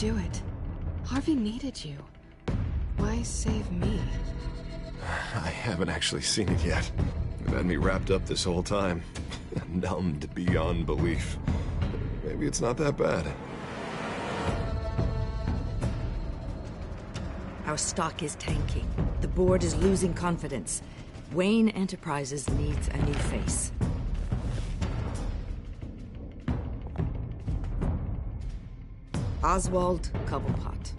do it? Harvey needed you. Why save me? I haven't actually seen it yet. They've had me wrapped up this whole time. Numbed beyond belief. Maybe it's not that bad. Our stock is tanking. The board is losing confidence. Wayne Enterprises needs a new face. Oswald Cobblepot.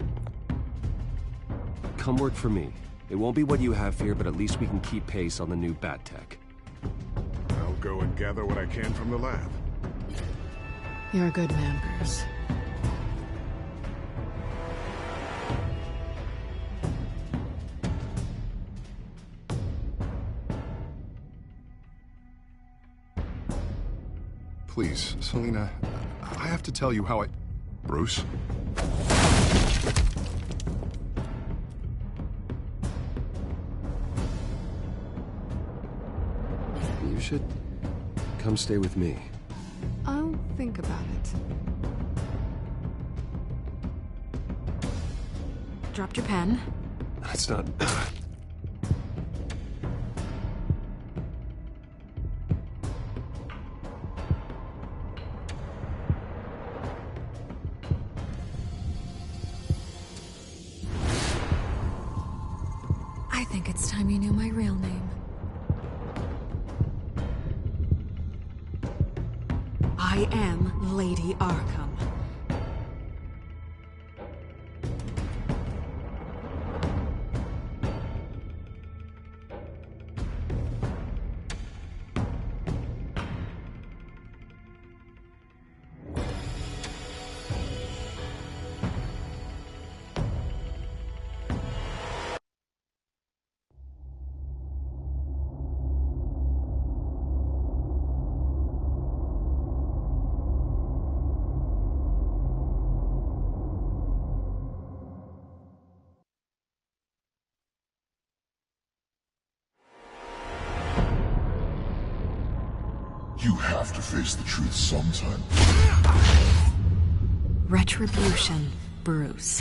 Come work for me. It won't be what you have here, but at least we can keep pace on the new bat tech. I'll go and gather what I can from the lab. You're a good man, Bruce. Please, Selina, I have to tell you how I... Bruce? You should come stay with me. I'll think about it. Dropped your pen. That's not... I think it's time you knew my real name. I am Lady Arkham. You have to face the truth sometime. Retribution, Bruce.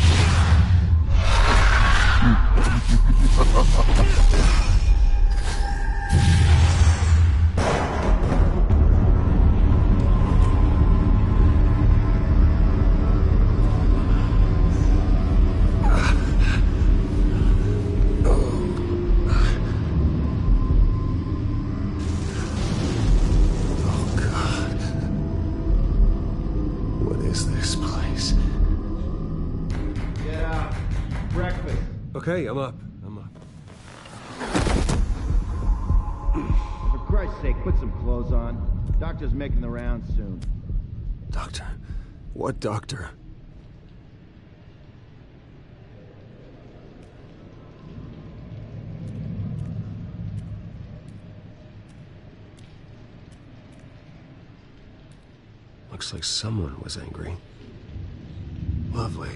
Okay, I'm up. I'm up. For Christ's sake, put some clothes on. Doctor's making the rounds soon. Doctor? What doctor? Looks like someone was angry. Lovely.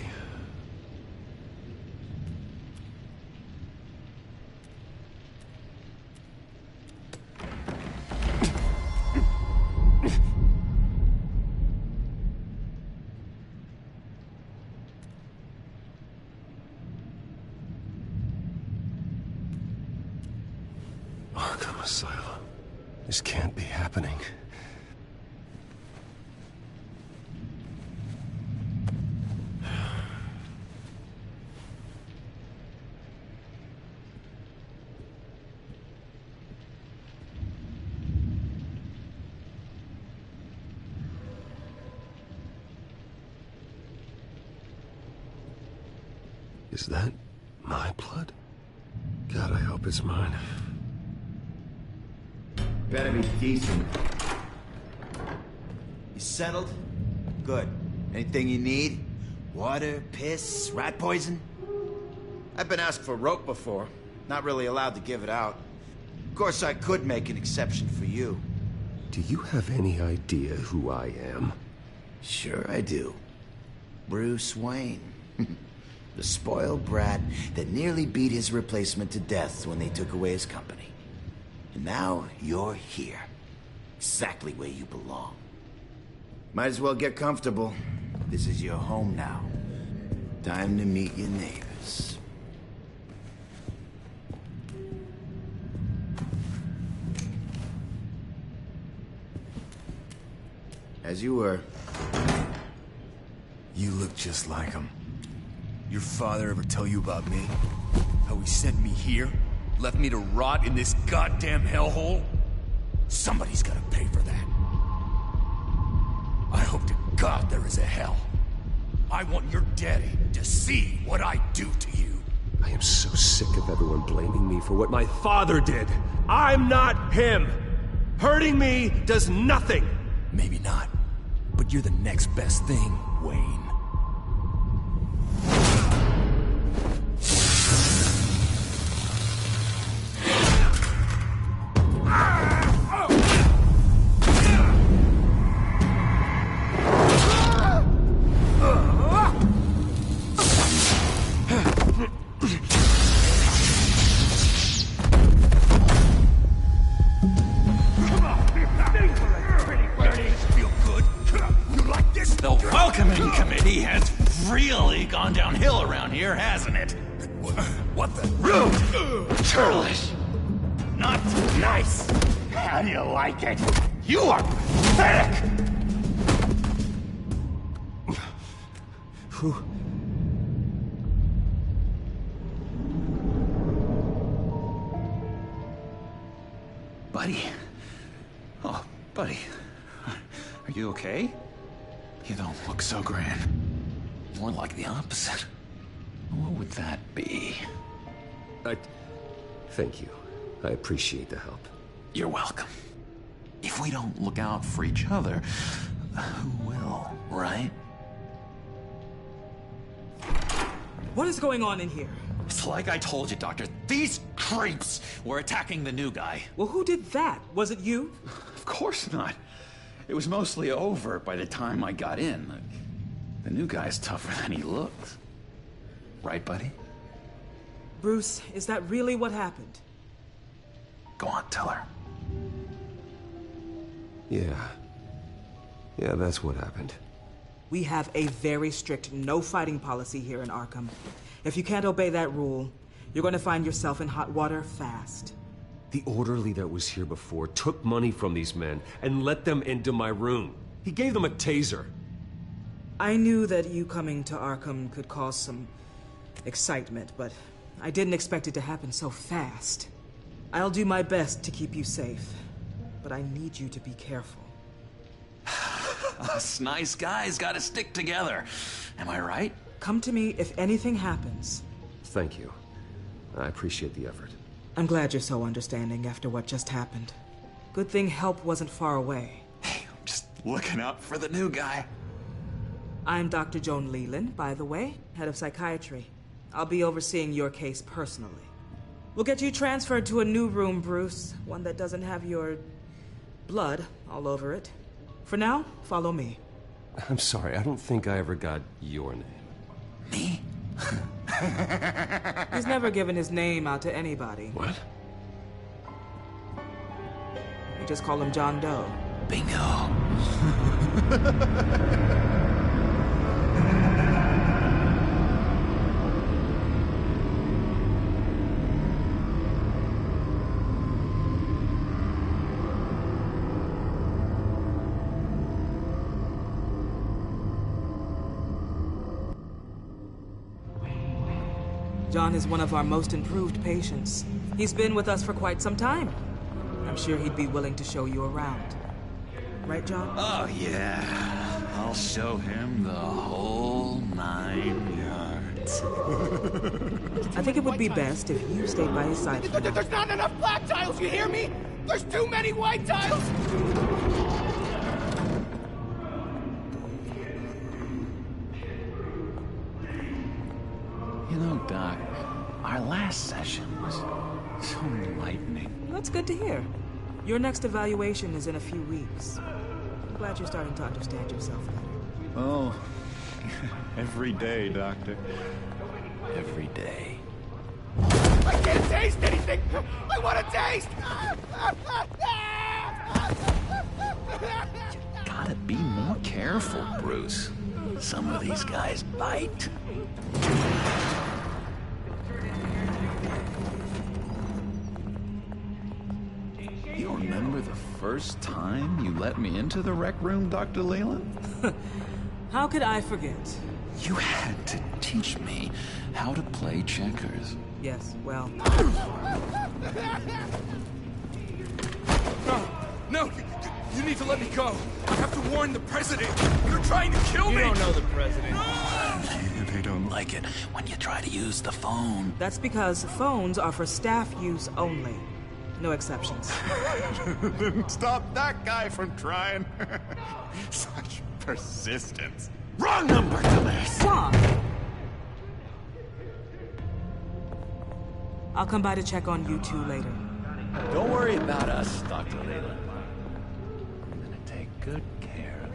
Arkham Asylum. This can't be happening. Is that my blood? God, I hope it's mine. Better be decent. You settled? Good. Anything you need? Water, piss, rat poison? I've been asked for rope before. Not really allowed to give it out. Of course, I could make an exception for you. Do you have any idea who I am? Sure I do. Bruce Wayne. The spoiled brat that nearly beat his replacement to death when they took away his company. And now you're here. Exactly where you belong. Might as well get comfortable. This is your home now. Time to meet your neighbors. As you were. You look just like him. Your father ever tell you about me? How he sent me here? Left me to rot in this goddamn hellhole? Somebody's gotta pay for that. I hope to God there is a hell. I want your daddy to see what I do to you. I am so sick of everyone blaming me for what my father did. I'm not him. Hurting me does nothing. Maybe not, but you're the next best thing, Wayne. Hasn't it? What the? Rude! Churlish! Not nice! How do you like it? You are pathetic! Buddy. Oh, buddy. Are you okay? You don't look so grand. More like the opposite. What would that be? Thank you. I appreciate the help. You're welcome. If we don't look out for each other, who will, right? What is going on in here? It's like I told you, Doctor. These creeps were attacking the new guy. Well, who did that? Was it you? Of course not. It was mostly over by the time I got in. The new guy's tougher than he looks. Right, buddy? Bruce, is that really what happened? Go on, tell her. Yeah, that's what happened. We have a very strict no fighting policy here in Arkham. If you can't obey that rule, you're going to find yourself in hot water fast. The orderly that was here before took money from these men and let them into my room. He gave them a taser. I knew that you coming to Arkham could cause some excitement, but I didn't expect it to happen so fast. I'll do my best to keep you safe, but I need you to be careful. Us nice guys gotta stick together. Am I right? Come to me if anything happens. Thank you. I appreciate the effort. I'm glad you're so understanding after what just happened. Good thing help wasn't far away. Hey, I'm just looking out for the new guy. I'm Dr. Joan Leland, by the way, head of psychiatry. I'll be overseeing your case personally. We'll get you transferred to a new room, Bruce. One that doesn't have your blood all over it. For now, follow me. I'm sorry, I don't think I ever got your name. Me? He's never given his name out to anybody. What? We just call him John Doe. Bingo. John is one of our most improved patients. He's been with us for quite some time. I'm sure he'd be willing to show you around. Right, John? Oh, yeah. I'll show him the whole 9 yards. I think it would be best if you stayed by his side. There's not enough black tiles, you hear me? There's too many white tiles! You know, Doc, our last session was so enlightening. That's good to hear. Your next evaluation is in a few weeks. I'm glad you're starting to understand yourself better. Oh, every day, Doctor. Every day. I can't taste anything! I want to taste! You gotta be more careful, Bruce. Some of these guys bite. You remember the first time you let me into the rec room, Dr. Leland? How could I forget? You had to teach me how to play checkers. Yes, well... No! You need to let me go! I have to warn the president! You're trying to kill me! You don't know the president. They don't like it when you try to use the phone. That's because phones are for staff use only. No exceptions. Stop that guy from trying. Such persistence. Wrong number, dumbass! What? I'll come by to check on you two later. Don't worry about us, Dr. Leland. I'm gonna take good care of you.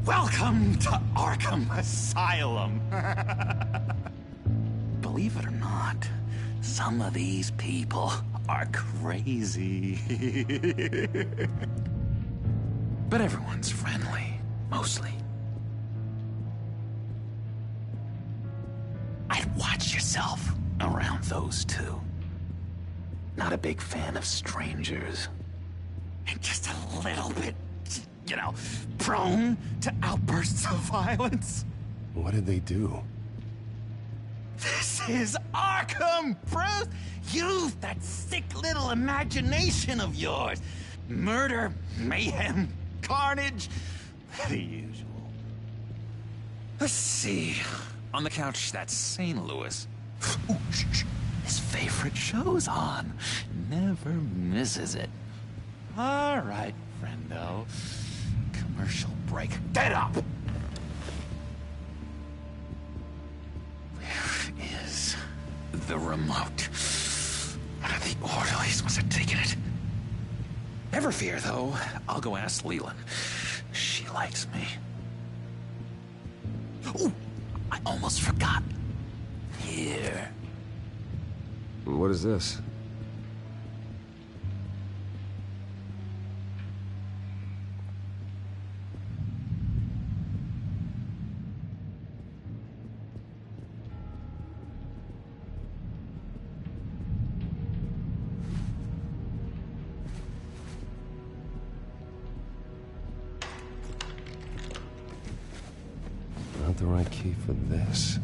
Welcome to Arkham Asylum. Believe it or not, some of these people are crazy. But everyone's friendly, mostly. I'd watch yourself around those two. Not a big fan of strangers. And just a little bit, you know, prone to outbursts of violence. What did they do? This is Arkham, Bruce! Use that sick little imagination of yours. Murder, mayhem, carnage, the usual. Let's see. On the couch, that's St. Louis. Ooh, shh. His favorite show's on. Never misses it. All right, friendo. Commercial break. Get up! Where is the remote? The orderlies must have taken it. Never fear, though. I'll go ask Leland. She likes me. Ooh, I almost forgot. Here. What is this? Not the right key for this.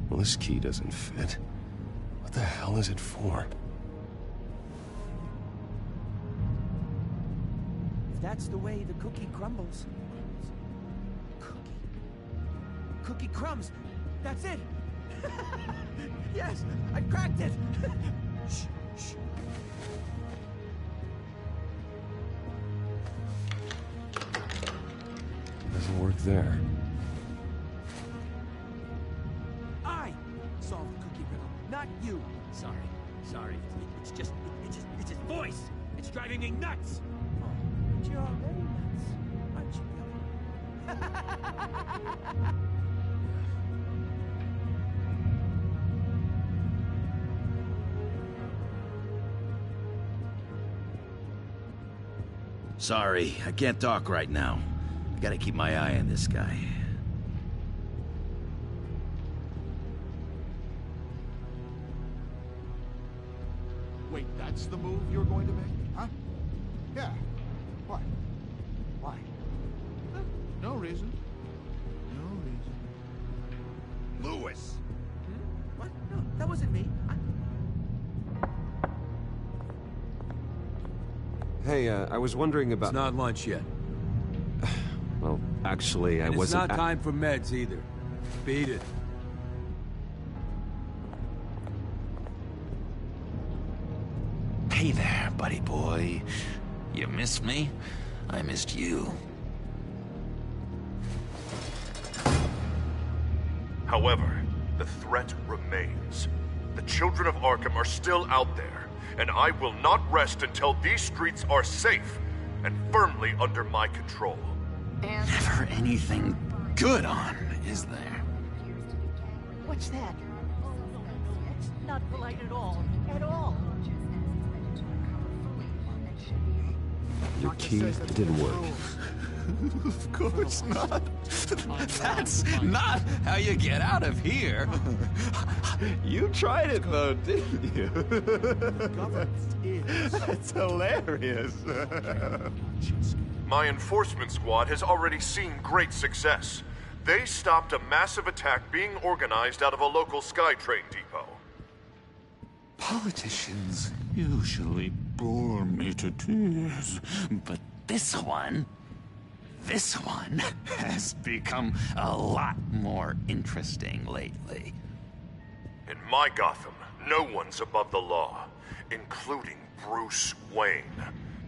Well, this key doesn't fit. What the hell is it for? That's the way the cookie crumbles. Cookie crumbs. That's it. Yes, I cracked it. Shh, shh. Doesn't work there. I solved the cookie riddle, not you. Sorry. It's just his voice. It's driving me nuts. But you're already nuts, aren't you, Billy? Sorry, I can't talk right now. I gotta keep my eye on this guy. Wait, that's the move you're going to make? Huh? Yeah. What? Why? No reason. No reason. Lewis! What? No, that wasn't me. Hey, I was wondering about... It's not lunch yet. Actually, I And wasn't... it's not time for meds either. Beat it. Hey there, buddy boy. You missed me? I missed you. However, the threat remains. The children of Arkham are still out there, and I will not rest until these streets are safe and firmly under my control. Never anything good on, is there? What's that? It's not polite at all. At all. Your key didn't work. Of course not. That's not how you get out of here. You tried it though, didn't you? That's hilarious. My enforcement squad has already seen great success. They stopped a massive attack being organized out of a local SkyTrain depot. Politicians usually bore me to tears, but this one has become a lot more interesting lately. In my Gotham, no one's above the law, including Bruce Wayne.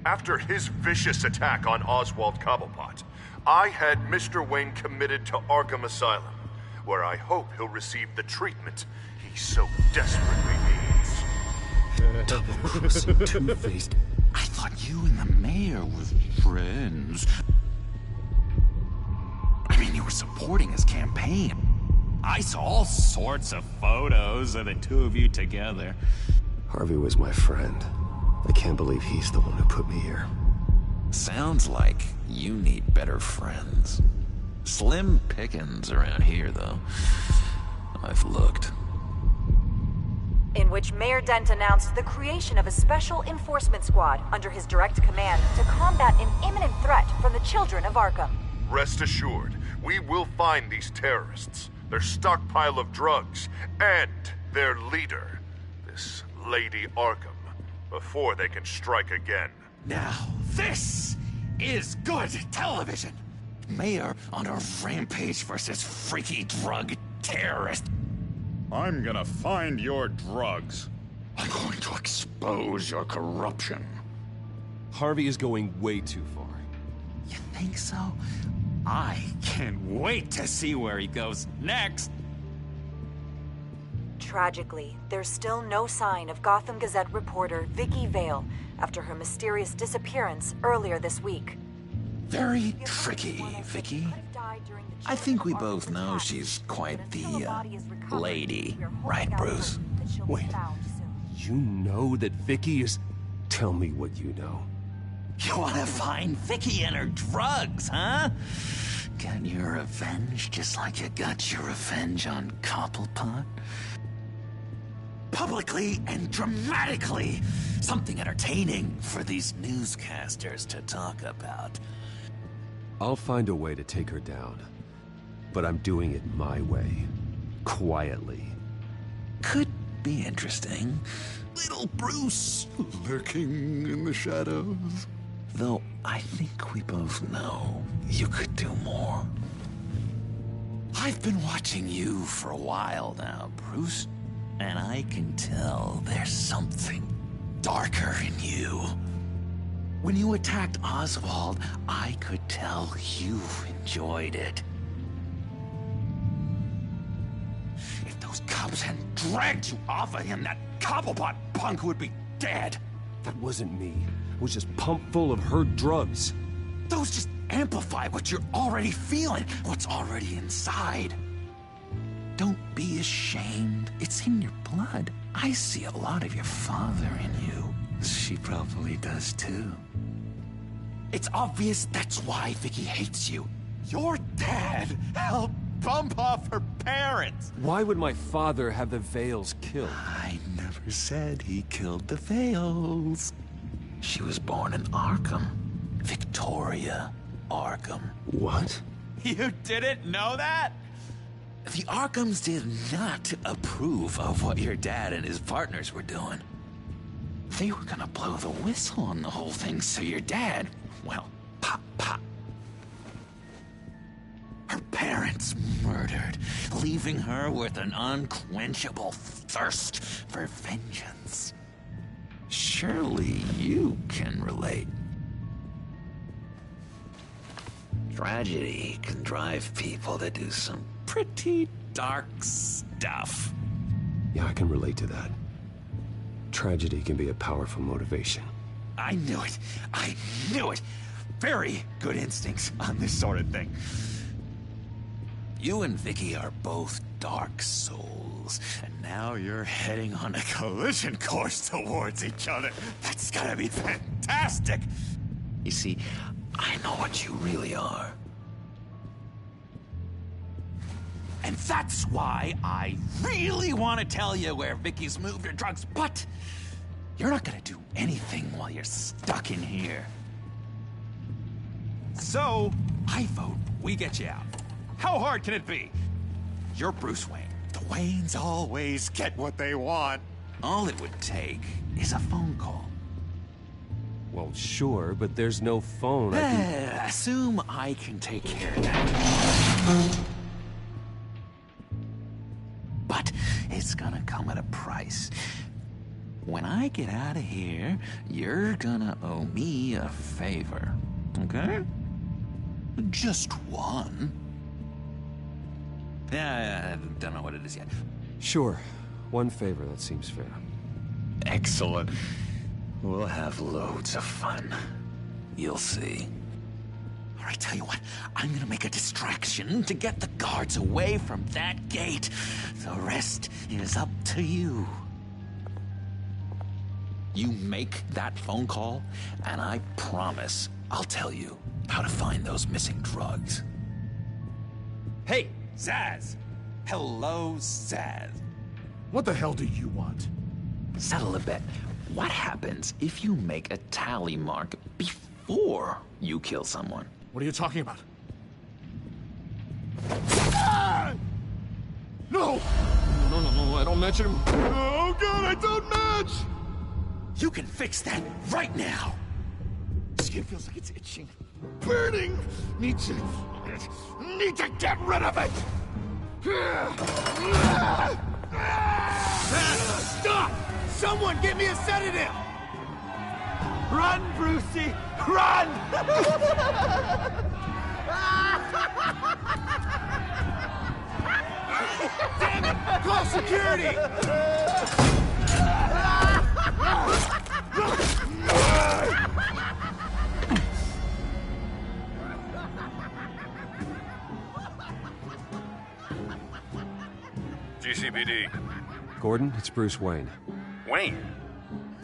After his vicious attack on Oswald Cobblepot, I had Mr. Wayne committed to Arkham Asylum, where I hope he'll receive the treatment he so desperately needs. Double-crossing, two-faced. I thought you and the mayor were friends. I mean, you were supporting his campaign. I saw all sorts of photos of the two of you together. Harvey was my friend. I can't believe he's the one who put me here. Sounds like you need better friends. Slim pickings around here, though. I've looked. In which Mayor Dent announced the creation of a special enforcement squad under his direct command to combat an imminent threat from the children of Arkham. Rest assured, we will find these terrorists, their stockpile of drugs, and their leader, this Lady Arkham, before they can strike again. Now, this is good television. Mayor on a rampage versus freaky drug terrorist. I'm gonna find your drugs. I'm going to expose your corruption. Harvey is going way too far. You think so? I can't wait to see where he goes next. Tragically, there's still no sign of Gotham Gazette reporter Vicky Vale after her mysterious disappearance earlier this week. Very tricky, Vicky. I think we both know she's quite the, lady, right, Bruce? Wait, you know that Vicky is... Tell me what you know. You want to find Vicky and her drugs, huh? Get your revenge just like you got your revenge on Cobblepot? Publicly and dramatically. Something entertaining for these newscasters to talk about. I'll find a way to take her down. But I'm doing it my way. Quietly. Could be interesting. Little Bruce lurking in the shadows. Though I think we both know you could do more. I've been watching you for a while now, Bruce. And I can tell there's something darker in you. When you attacked Oswald, I could tell you enjoyed it. If those cops hadn't dragged you off of him, that Cobblepot punk would be dead. That wasn't me. It was just pumped full of her drugs. Those just amplify what you're already feeling, what's already inside. Don't be ashamed. It's in your blood. I see a lot of your father in you. She probably does too. It's obvious that's why Vicky hates you. Your dad helped bump off her parents. Why would my father have the Vales killed? I never said he killed the Vales. She was born in Arkham. Victoria Arkham. What? You didn't know that? The Arkhams did not approve of what your dad and his partners were doing. They were gonna blow the whistle on the whole thing, so your dad, well, pop, pop. gets murdered, leaving her with an unquenchable thirst for vengeance. Surely you can relate. Tragedy can drive people to do some pretty dark stuff. Yeah, I can relate to that. Tragedy can be a powerful motivation. I knew it. I knew it. Very good instincts on this sort of thing. You and Vicky are both dark souls, and now you're heading on a collision course towards each other. That's gotta be fantastic! You see, I know what you really are. And that's why I really want to tell you where Vicky's moved her drugs, but you're not gonna do anything while you're stuck in here. So, I vote we get you out. How hard can it be? You're Bruce Wayne. The Waynes always get what they want. All it would take is a phone call. Well, sure, but there's no phone. Assume I can take care of that. But it's gonna come at a price. When I get out of here, you're gonna owe me a favor, okay? Just one. Yeah, I don't know what it is yet. Sure. One favor, that seems fair. Excellent. We'll have loads of fun. You'll see. All right, tell you what. I'm gonna make a distraction to get the guards away from that gate. The rest is up to you. You make that phone call, and I promise I'll tell you how to find those missing drugs. Hey, Zaz! Hello, Zaz. What the hell do you want? Settle a bet. What happens if you make a tally mark before you kill someone? What are you talking about? Ah! No! No, I don't match him. Oh, God, I don't match! You can fix that right now! Skin feels like it's itching. Burning! Need to get rid of it! Stop! Someone get me a sedative! Run, Brucey! Run! Damn it! Call security! GCPD. Gordon, it's Bruce Wayne. Wayne?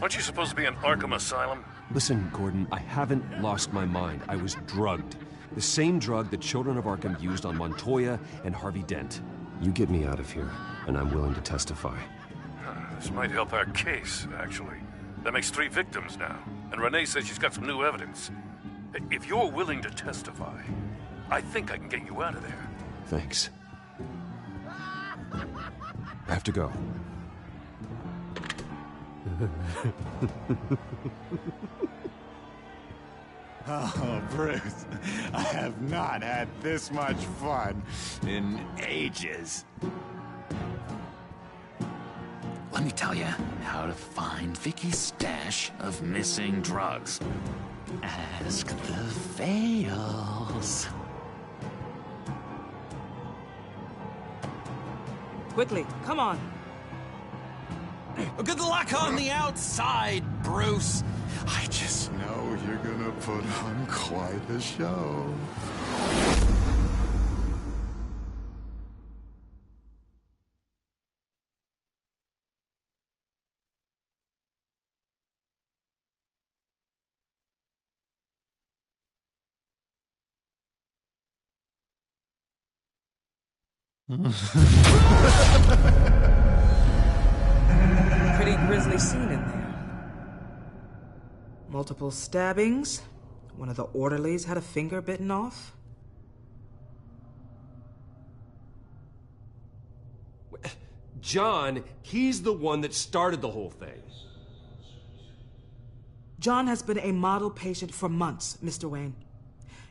Aren't you supposed to be in Arkham Asylum? Listen, Gordon, I haven't lost my mind. I was drugged. The same drug the children of Arkham used on Montoya and Harvey Dent. You get me out of here, and I'm willing to testify. This might help our case, actually. That makes 3 victims now, and Renee says she's got some new evidence. If you're willing to testify, I think I can get you out of there. Thanks. I have to go. Oh, Bruce, I have not had this much fun in ages. Let me tell you how to find Vicky's stash of missing drugs. Ask the Veils. Quickly, come on. Good luck on the outside, Bruce. I just know you're gonna put on quite the show. Pretty grisly scene in there. Multiple stabbings. One of the orderlies had a finger bitten off. John, he's the one that started the whole thing. John has been a model patient for months, Mr. Wayne.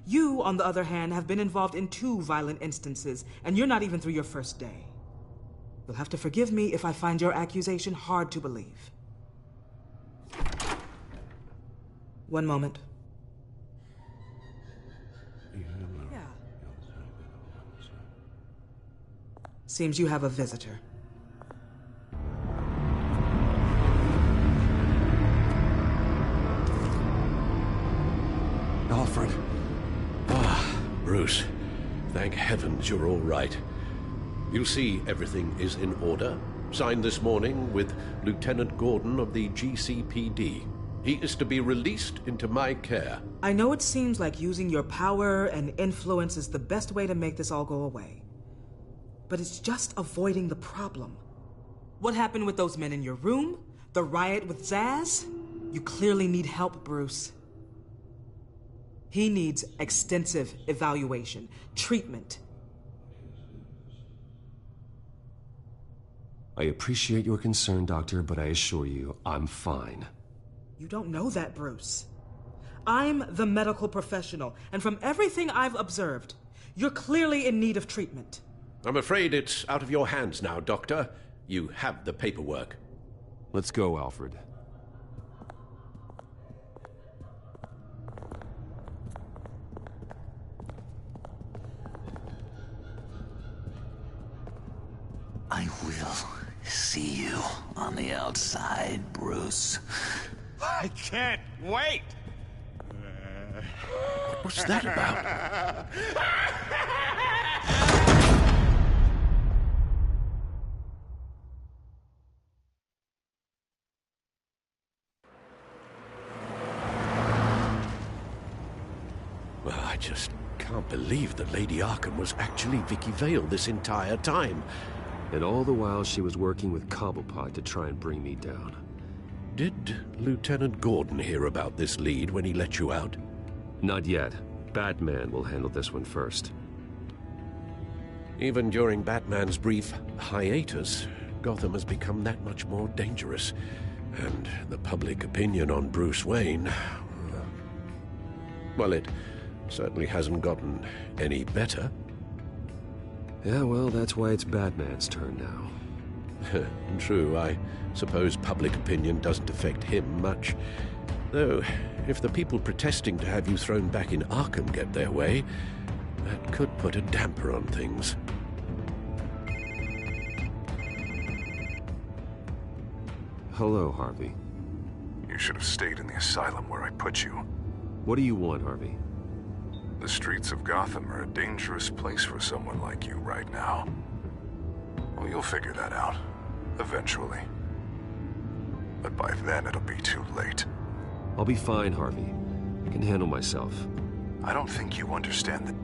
You, on the other hand, have been involved in 2 violent instances, and you're not even through your first day. You'll have to forgive me if I find your accusation hard to believe. One moment. Yeah. Seems you have a visitor. Alfred. Ah, Bruce. Thank heavens you're all right. You'll see everything is in order. Signed this morning with Lieutenant Gordon of the GCPD. He is to be released into my care. I know it seems like using your power and influence is the best way to make this all go away. But it's just avoiding the problem. What happened with those men in your room? The riot with Zaz? You clearly need help, Bruce. He needs extensive evaluation, treatment. I appreciate your concern, Doctor, but I assure you, I'm fine. You don't know that, Bruce. I'm the medical professional, and from everything I've observed, you're clearly in need of treatment. I'm afraid it's out of your hands now, Doctor. You have the paperwork. Let's go, Alfred. I will see you on the outside, Bruce. I can't wait! What's that about? Well, I just can't believe that Lady Arkham was actually Vicky Vale this entire time. And all the while she was working with Cobblepot to try and bring me down. Did Lieutenant Gordon hear about this lead when he let you out? Not yet. Batman will handle this one first. Even during Batman's brief hiatus, Gotham has become that much more dangerous. And the public opinion on Bruce Wayne... well, it certainly hasn't gotten any better. Yeah, well, that's why it's Batman's turn now. True, I suppose public opinion doesn't affect him much. Though, if the people protesting to have you thrown back in Arkham get their way, that could put a damper on things. Hello, Harvey. You should have stayed in the asylum where I put you. What do you want, Harvey? The streets of Gotham are a dangerous place for someone like you right now. Well, you'll figure that out, eventually. But by then, it'll be too late. I'll be fine, Harvey. I can handle myself. I don't think you understand the...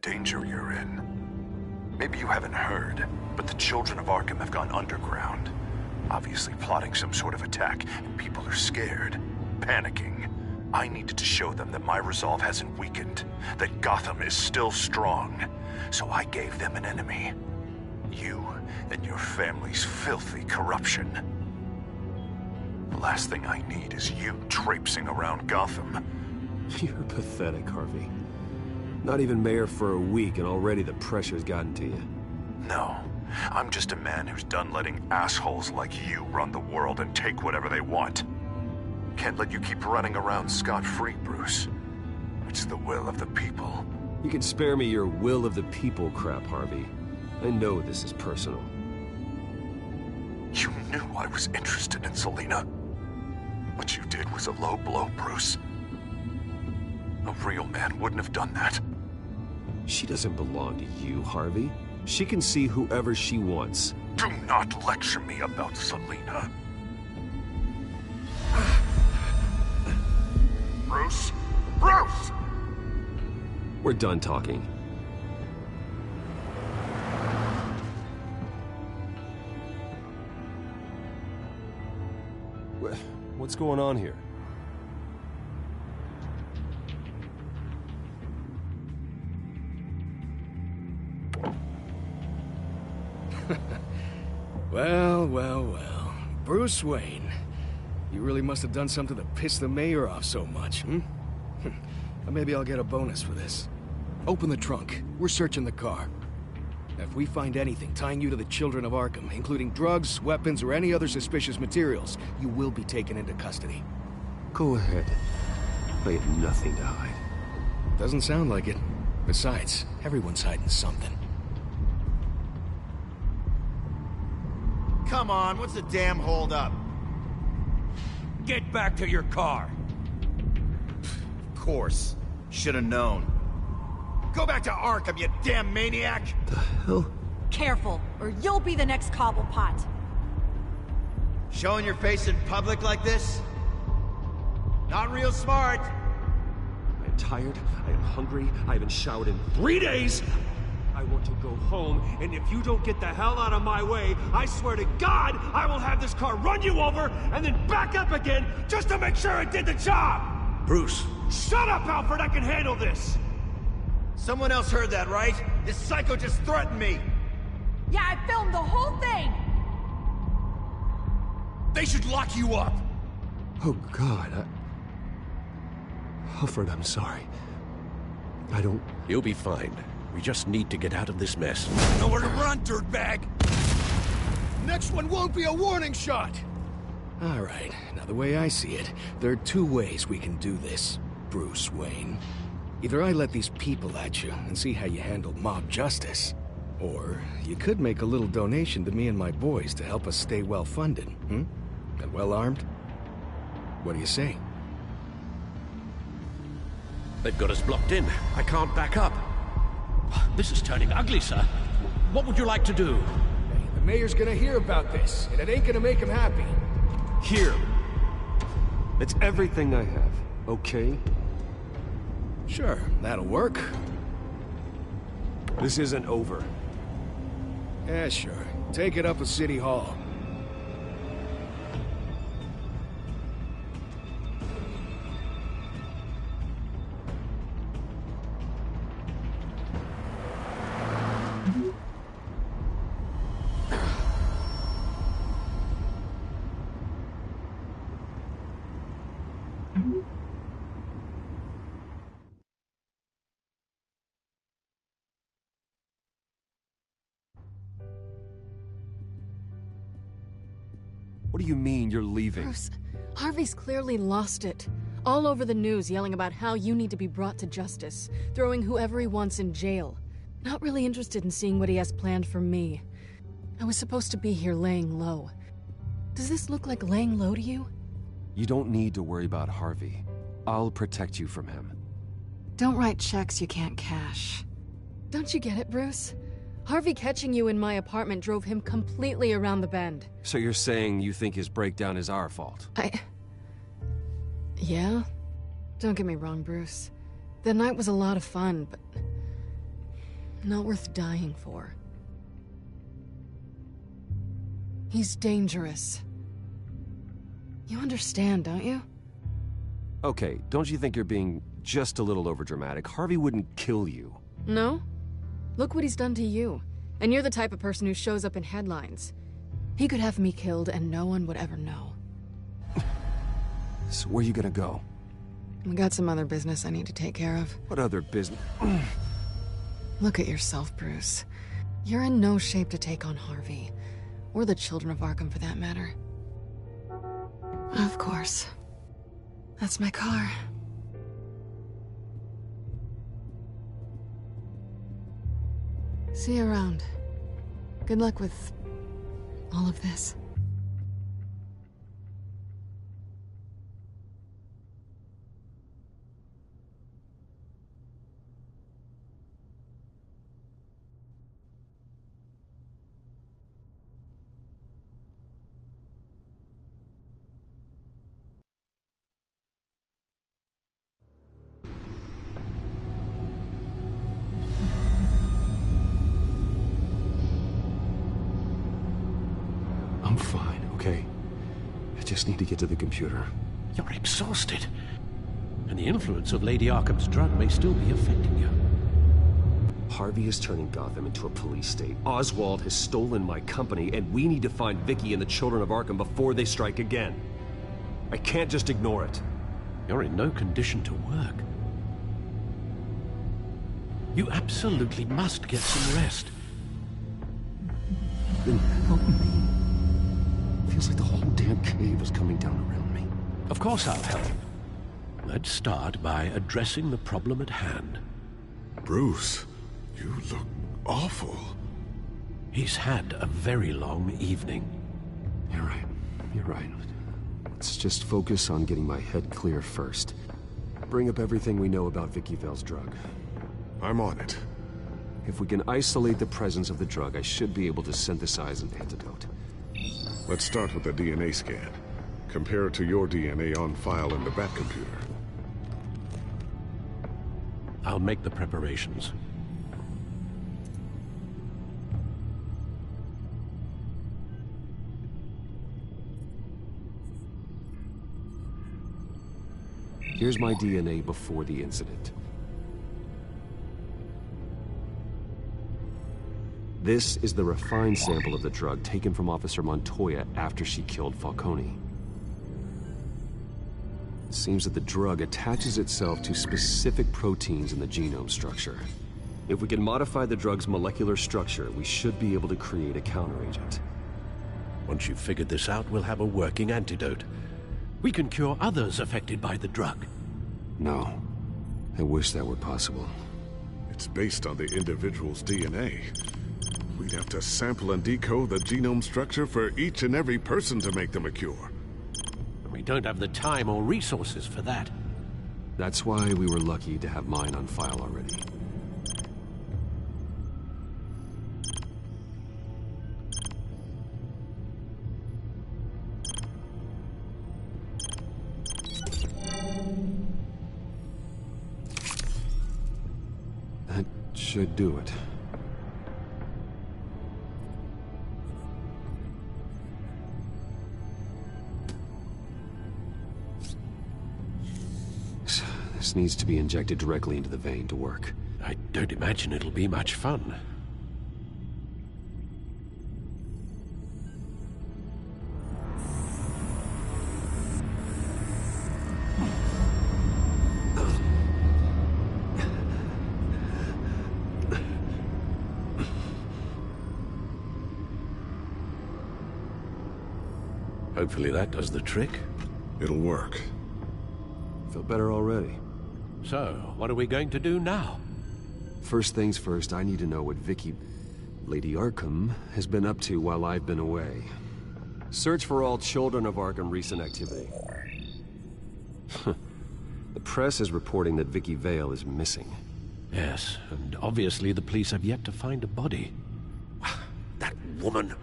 danger you're in. Maybe you haven't heard, but the children of Arkham have gone underground. Obviously plotting some sort of attack, and people are scared, panicking. I needed to show them that my resolve hasn't weakened, that Gotham is still strong. So I gave them an enemy. You and your family's filthy corruption. The last thing I need is you traipsing around Gotham, You're pathetic, Harvey. Not even mayor for a week, and already the pressure's gotten to you. No. I'm just a man who's done letting assholes like you run the world and take whatever they want. Can't let you keep running around scot-free, Bruce. It's the will of the people. You can spare me your will of the people crap, Harvey. I know this is personal. You knew I was interested in Selina. What you did was a low blow, Bruce. A real man wouldn't have done that. She doesn't belong to you, Harvey. She can see whoever she wants. Do not lecture me about Selina. Bruce? Bruce! We're done talking. What's going on here? Well. Bruce Wayne. You really must have done something to piss the mayor off so much, hmm? Maybe I'll get a bonus for this. Open the trunk. We're searching the car. If we find anything tying you to the children of Arkham, including drugs, weapons, or any other suspicious materials, you will be taken into custody. Go ahead. I have nothing to hide. Doesn't sound like it. Besides, everyone's hiding something. Come on, what's the damn holdup? Get back to your car! Of course. Should have known. Go back to Arkham, you damn maniac! The hell? Careful, or you'll be the next Cobblepot. Showing your face in public like this? Not real smart. I am tired, I am hungry, I haven't showered in 3 days! I want to go home, and if you don't get the hell out of my way, I swear to God, I will have this car run you over, and then back up again, just to make sure it did the job! Bruce! Shut up, Alfred, I can handle this! Someone else heard that, right? This psycho just threatened me! Yeah, I filmed the whole thing! They should lock you up! Oh, God, Alfred, I'm sorry. I don't... You'll be fine. We just need to get out of this mess. Nowhere to run, dirtbag! Next one won't be a warning shot! Alright, now the way I see it, there are two ways we can do this, Bruce Wayne. Either I let these people at you and see how you handle mob justice, or you could make a little donation to me and my boys to help us stay well-funded, And well-armed? What do you say? They've got us blocked in. I can't back up. This is turning ugly, sir. What would you like to do? Hey, the mayor's gonna hear about this, and it ain't gonna make him happy. Here. It's everything I have, okay? Sure, that'll work. This isn't over. Yeah, sure. Take it up at City Hall. What do you mean you're leaving? Bruce, Harvey's clearly lost it. All over the news yelling about how you need to be brought to justice, throwing whoever he wants in jail. Not really interested in seeing what he has planned for me. I was supposed to be here laying low. Does this look like laying low to you? You don't need to worry about Harvey. I'll protect you from him. Don't write checks you can't cash. Don't you get it, Bruce? Harvey catching you in my apartment drove him completely around the bend. So you're saying you think his breakdown is our fault? Yeah? Don't get me wrong, Bruce. The night was a lot of fun, but not worth dying for. He's dangerous. You understand, don't you? Okay, don't you think you're being just a little overdramatic? Harvey wouldn't kill you. No? Look what he's done to you. And you're the type of person who shows up in headlines. He could have me killed and no one would ever know. So where are you gonna go? I got some other business I need to take care of. What other business? Look at yourself, Bruce. You're in no shape to take on Harvey. Or the children of Arkham, for that matter. Of course. That's my car. See you around. Good luck with all of this. I'm fine, okay? I just need to get to the computer. You're exhausted. And the influence of Lady Arkham's drug may still be affecting you. Harvey is turning Gotham into a police state. Oswald has stolen my company, and we need to find Vicky and the children of Arkham before they strike again. I can't just ignore it. You're in no condition to work. You absolutely must get some rest. Then help me. Feels like the whole damn cave is coming down around me. Of course I'll help. Let's start by addressing the problem at hand. Bruce, you look awful. He's had a very long evening. You're right. You're right. Let's just focus on getting my head clear first. Bring up everything we know about Vicky Vale's drug. I'm on it. If we can isolate the presence of the drug, I should be able to synthesize an antidote. Let's start with the DNA scan. Compare it to your DNA on file in the Batcomputer. I'll make the preparations. Here's my DNA before the incident. This is the refined sample of the drug taken from Officer Montoya after she killed Falcone. It seems that the drug attaches itself to specific proteins in the genome structure. If we can modify the drug's molecular structure, we should be able to create a counteragent. Once you've figured this out, we'll have a working antidote. We can cure others affected by the drug. No. I wish that were possible. It's based on the individual's DNA. We'd have to sample and decode the genome structure for each and every person to make them a cure. We don't have the time or resources for that. That's why we were lucky to have mine on file already. That should do it. This needs to be injected directly into the vein to work. I don't imagine it'll be much fun. Hopefully that does the trick. It'll work. Feel better already. So, what are we going to do now? First things first, I need to know what Vicky, Lady Arkham, has been up to while I've been away. Search for all children of Arkham recent activity. The press is reporting that Vicky Vale is missing. Yes, and obviously the police have yet to find a body. That woman,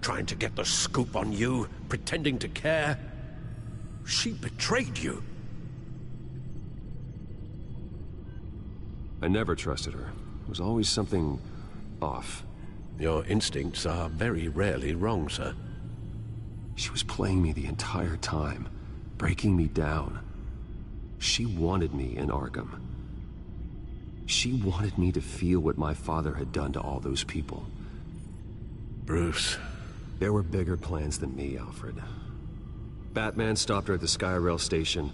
trying to get the scoop on you, pretending to care. She betrayed you. I never trusted her. There was always something off. Your instincts are very rarely wrong, sir. She was playing me the entire time, breaking me down. She wanted me in Arkham. She wanted me to feel what my father had done to all those people. Bruce. There were bigger plans than me, Alfred. Batman stopped her at the Skyrail station,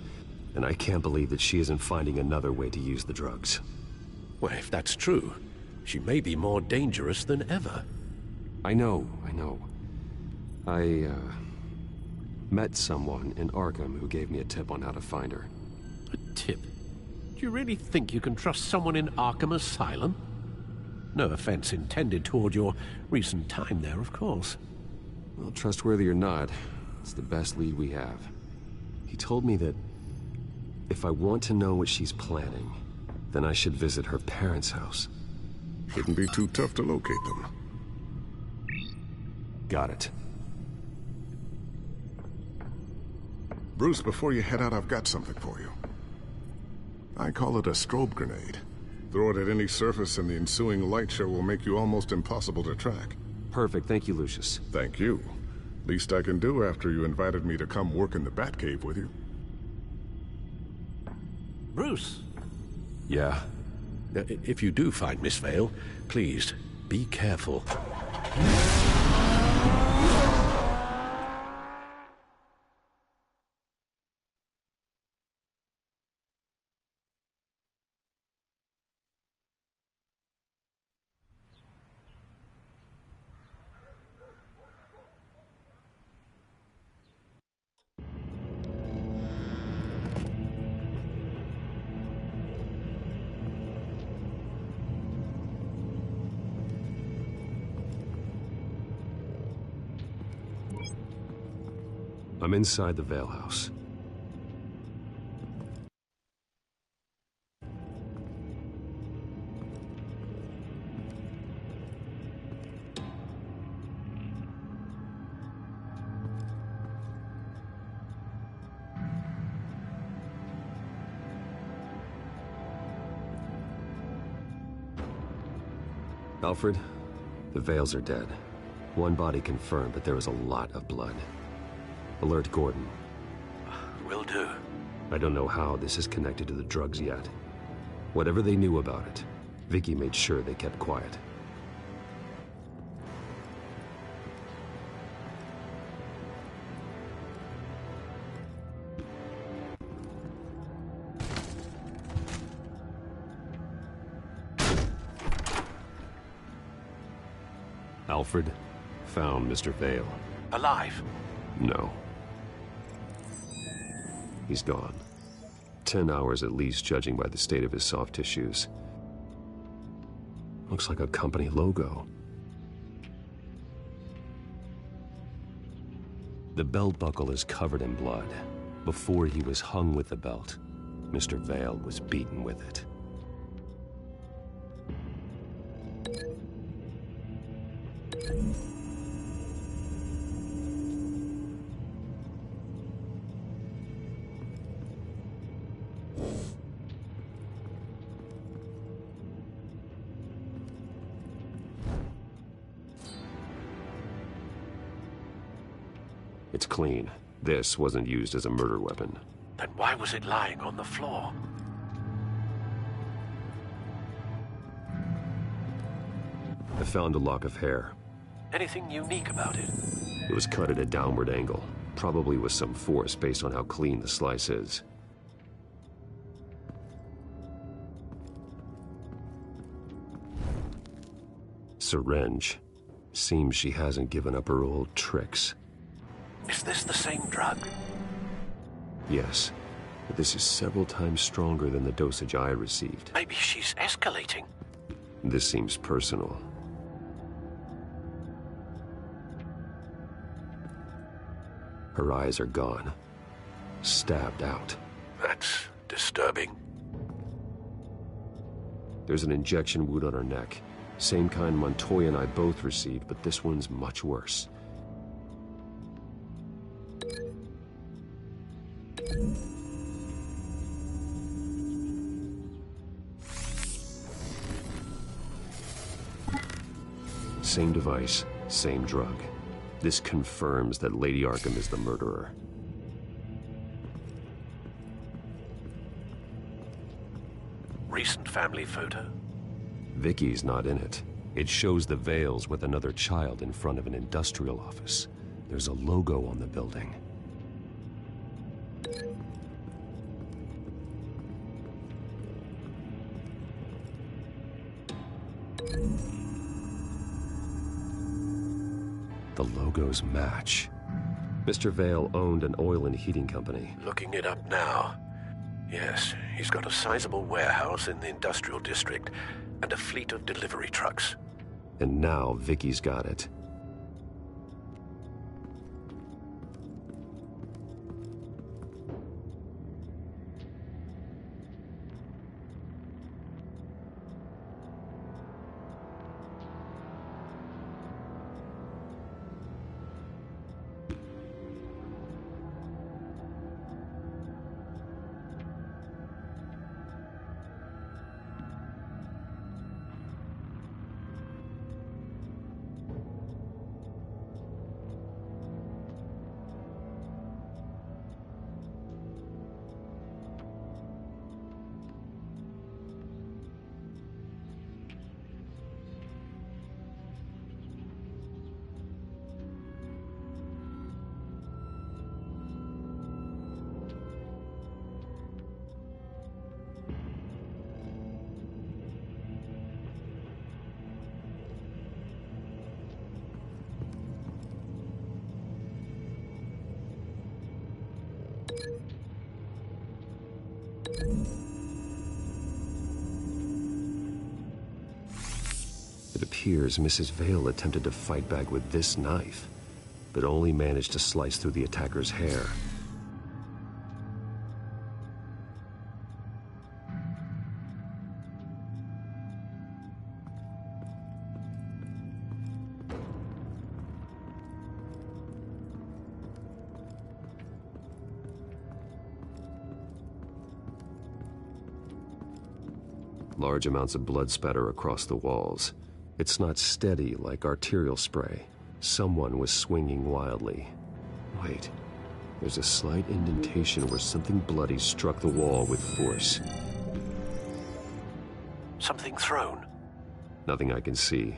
And I can't believe that she isn't finding another way to use the drugs. Well, if that's true, she may be more dangerous than ever. I know. I met someone in Arkham who gave me a tip on how to find her. A tip? Do you really think you can trust someone in Arkham Asylum? No offense intended toward your recent time there, of course. Well, trustworthy or not, it's the best lead we have. He told me that if I want to know what she's planning, then I should visit her parents' house. Shouldn't be too tough to locate them. Got it. Bruce, before you head out, I've got something for you. I call it a strobe grenade. Throw it at any surface and the ensuing light show will make you almost impossible to track. Perfect, thank you, Lucius. Thank you. Least I can do after you invited me to come work in the Batcave with you. Bruce? Yeah? If you do find Miss Vale, please, be careful. I'm inside the Vale house. Alfred, the Vales are dead. One body confirmed, but there was a lot of blood. Alert Gordon. Will do. I don't know how this is connected to the drugs yet. Whatever they knew about it, Vicky made sure they kept quiet. Alfred found Mr. Vale. Alive? No. He's gone. 10 hours at least, judging by the state of his soft tissues. Looks like a company logo. The belt buckle is covered in blood. Before he was hung with the belt, Mr. Vale was beaten with it. It's clean. This wasn't used as a murder weapon. Then why was it lying on the floor? I found a lock of hair. Anything unique about it? It was cut at a downward angle, probably with some force based on how clean the slice is. Syringe. Seems she hasn't given up her old tricks. Is this the same drug? Yes, but this is several times stronger than the dosage I received. Maybe she's escalating. This seems personal. Her eyes are gone. Stabbed out. That's disturbing. There's an injection wound on her neck. Same kind Montoya and I both received, but this one's much worse. Same device, same drug. This confirms that Lady Arkham is the murderer. Recent family photo? Vicky's not in it. It shows the Vales with another child in front of an industrial office. There's a logo on the building. The logos match. Mr. Vale owned an oil and heating company. Looking it up now. Yes, he's got a sizable warehouse in the industrial district and a fleet of delivery trucks. And now Vicky's got it. It appears Mrs. Vale attempted to fight back with this knife, but only managed to slice through the attacker's hair. Large amounts of blood spatter across the walls. It's not steady like arterial spray. Someone was swinging wildly. Wait, there's a slight indentation where something bloody struck the wall with force. Something thrown? Nothing I can see.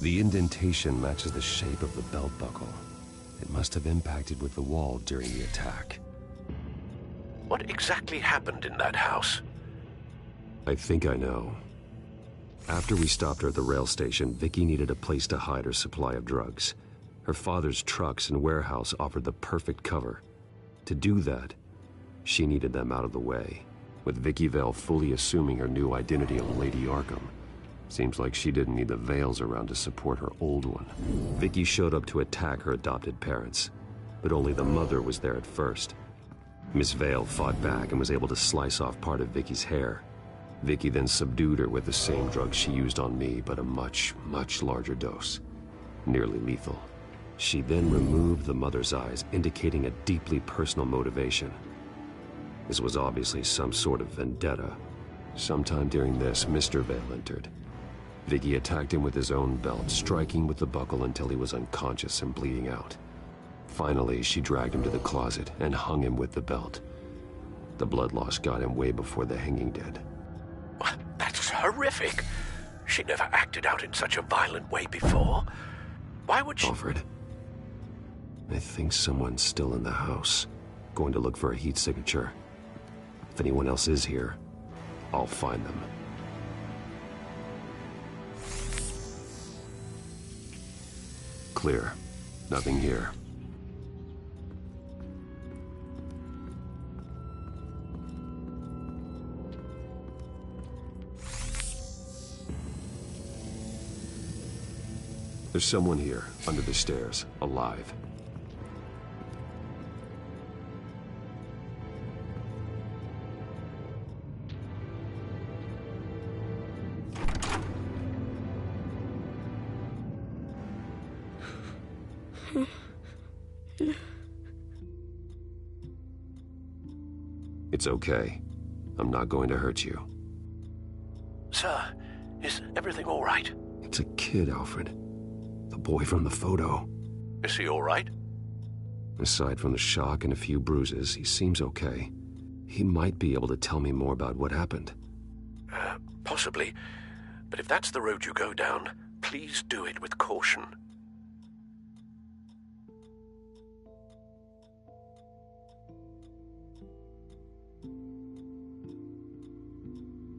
The indentation matches the shape of the belt buckle. It must have impacted with the wall during the attack. What exactly happened in that house? I think I know. After we stopped her at the rail station, Vicky needed a place to hide her supply of drugs. Her father's trucks and warehouse offered the perfect cover. To do that, she needed them out of the way, with Vicky Vale fully assuming her new identity of Lady Arkham. Seems like she didn't need the Vales around to support her old one. Vicky showed up to attack her adopted parents, but only the mother was there at first. Miss Vale fought back and was able to slice off part of Vicky's hair. Vicky then subdued her with the same drug she used on me, but a much, much larger dose. Nearly lethal. She then removed the mother's eyes, indicating a deeply personal motivation. This was obviously some sort of vendetta. Sometime during this, Mr. Vale entered. Vicky attacked him with his own belt, striking with the buckle until he was unconscious and bleeding out. Finally, she dragged him to the closet and hung him with the belt. The blood loss got him way before the hanging did. That's horrific. She never acted out in such a violent way before. Why would she— Alfred, I think someone's still in the house, going to look for a heat signature. If anyone else is here, I'll find them. Clear. Nothing here. There's someone here, under the stairs, alive. It's okay. I'm not going to hurt you. Sir, is everything all right? It's a kid, Alfred. The boy from the photo. Is he all right? Aside from the shock and a few bruises, he seems okay. He might be able to tell me more about what happened. Possibly. But if that's the road you go down, please do it with caution.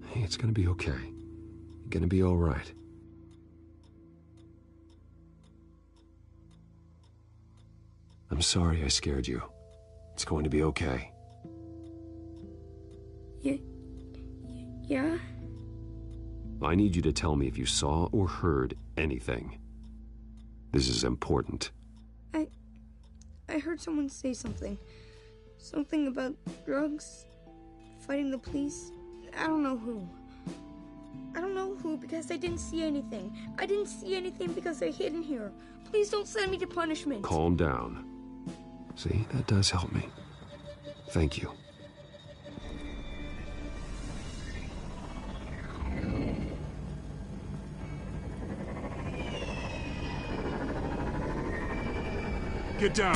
Hey, it's gonna be okay. You're gonna be all right. I'm sorry I scared you. It's going to be okay. Yeah? I need you to tell me if you saw or heard anything. This is important. I heard someone say something. Something about drugs, fighting the police. I don't know who. I don't know who because I didn't see anything. I didn't see anything because I hid in here. Please don't send me to punishment. Calm down. See, that does help me. Thank you. Get down.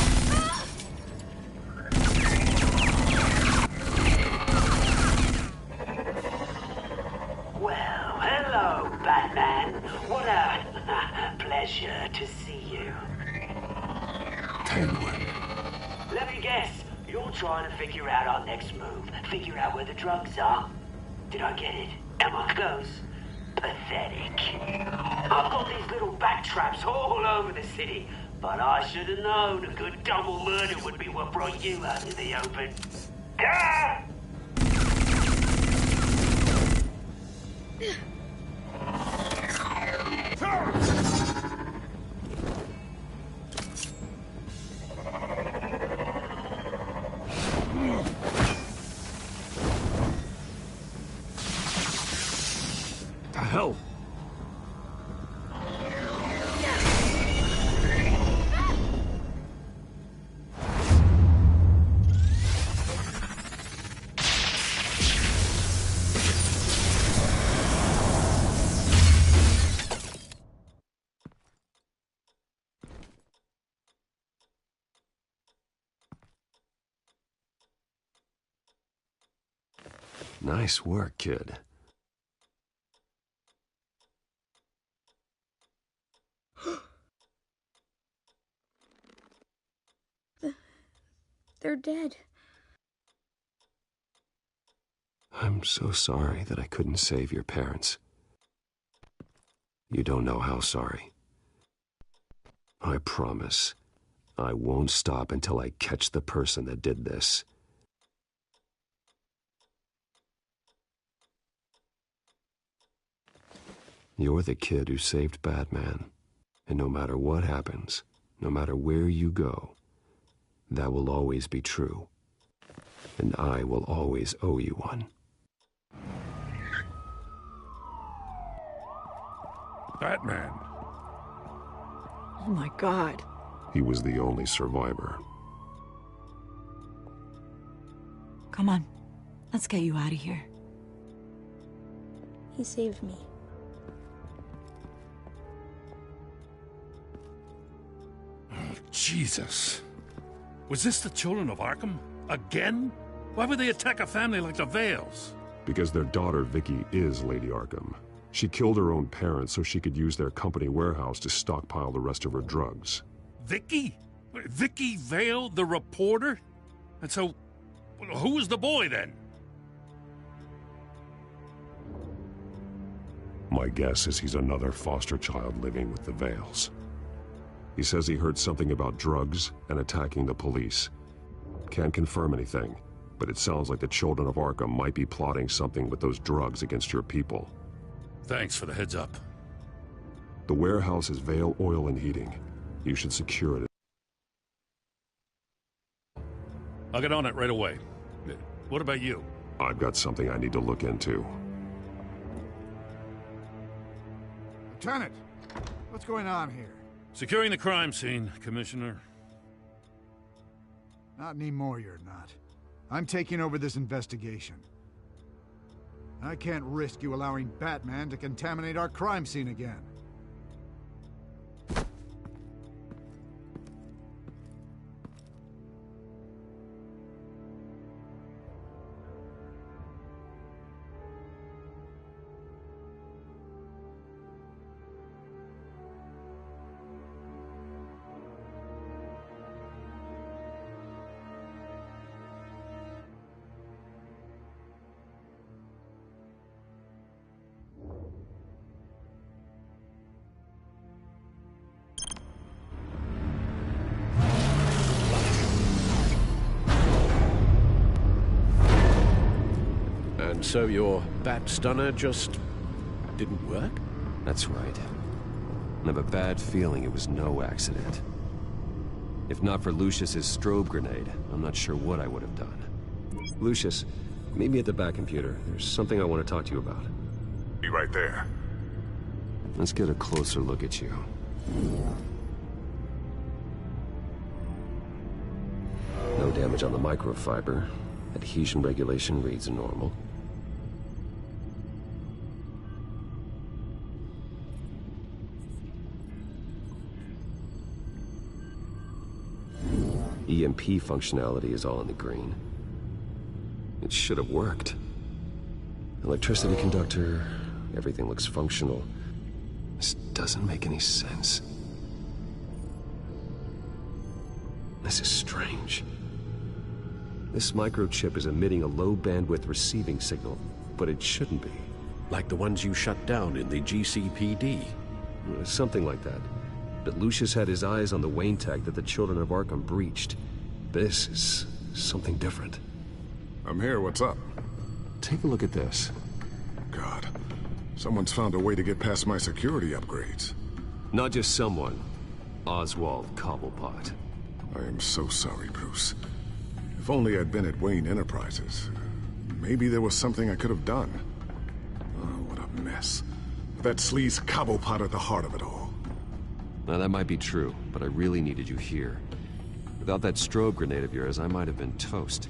Well, hello, Batman. What a pleasure to see you. Penguin. Let me guess. You're trying to figure out our next move. Figure out where the drugs are. Did I get it? Am I close? Pathetic. I've got these little bat traps all over the city. But I should have known a good double murder would be what brought you out in the open. Ah! The hell? Nice work, kid. They're dead. I'm so sorry that I couldn't save your parents. You don't know how sorry. I promise, I won't stop until I catch the person that did this. You're the kid who saved Batman. And no matter what happens, no matter where you go, that will always be true. And I will always owe you one. Batman. Oh my God. He was the only survivor. Come on. Let's get you out of here. He saved me. Jesus. Was this the children of Arkham? Again? Why would they attack a family like the Vales? Because their daughter, Vicky, is Lady Arkham. She killed her own parents so she could use their company warehouse to stockpile the rest of her drugs. Vicky? Vicky Vale, the reporter? And so, who was the boy then? My guess is he's another foster child living with the Vales. He says he heard something about drugs and attacking the police. Can't confirm anything, but it sounds like the children of Arkham might be plotting something with those drugs against your people. Thanks for the heads up. The warehouse is Vale Oil and Heating. You should secure it. I'll get on it right away. What about you? I've got something I need to look into. Lieutenant, what's going on here? Securing the crime scene, Commissioner. Not anymore, you're not. I'm taking over this investigation. I can't risk you allowing Batman to contaminate our crime scene again. And so your bat stunner just didn't work? That's right. I have a bad feeling it was no accident. If not for Lucius's strobe grenade, I'm not sure what I would have done. Lucius, meet me at the back computer. There's something I want to talk to you about. Be right there. Let's get a closer look at you. No damage on the microfiber. Adhesion regulation reads normal. EMP functionality is all in the green. It should have worked. Electricity conductor, everything looks functional. This doesn't make any sense. This is strange. This microchip is emitting a low-bandwidth receiving signal, but it shouldn't be. Like the ones you shut down in the GCPD? Something like that. But Lucius had his eyes on the Wayne tag that the Children of Arkham breached. This is something different. I'm here, what's up? Take a look at this. God, someone's found a way to get past my security upgrades. Not just someone. Oswald Cobblepot. I am so sorry, Bruce. If only I'd been at Wayne Enterprises. Maybe there was something I could have done. Oh, what a mess. That sleaze Cobblepot at the heart of it all. Now that might be true, but I really needed you here. Without that strobe grenade of yours, I might have been toast.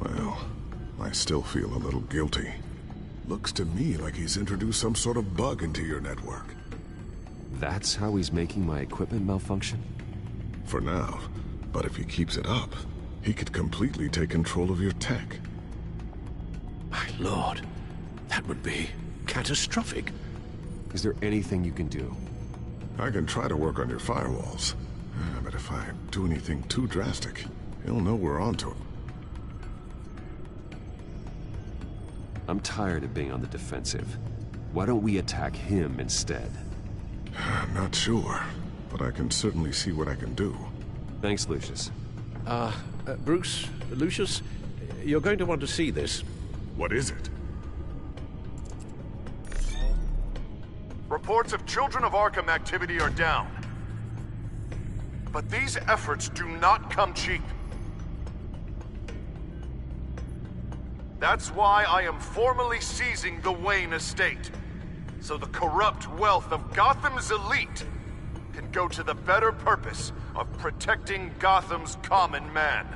Well, I still feel a little guilty. Looks to me like he's introduced some sort of bug into your network. That's how he's making my equipment malfunction? For now. But if he keeps it up, he could completely take control of your tech. My lord, that would be catastrophic. Is there anything you can do? I can try to work on your firewalls. But if I do anything too drastic, he'll know we're onto him. I'm tired of being on the defensive. Why don't we attack him instead? I'm not sure, but I can certainly see what I can do. Thanks, Lucius. Bruce, Lucius, you're going to want to see this. What is it? Reports of Children of Arkham activity are down. But these efforts do not come cheap. That's why I am formally seizing the Wayne estate, so the corrupt wealth of Gotham's elite can go to the better purpose of protecting Gotham's common man.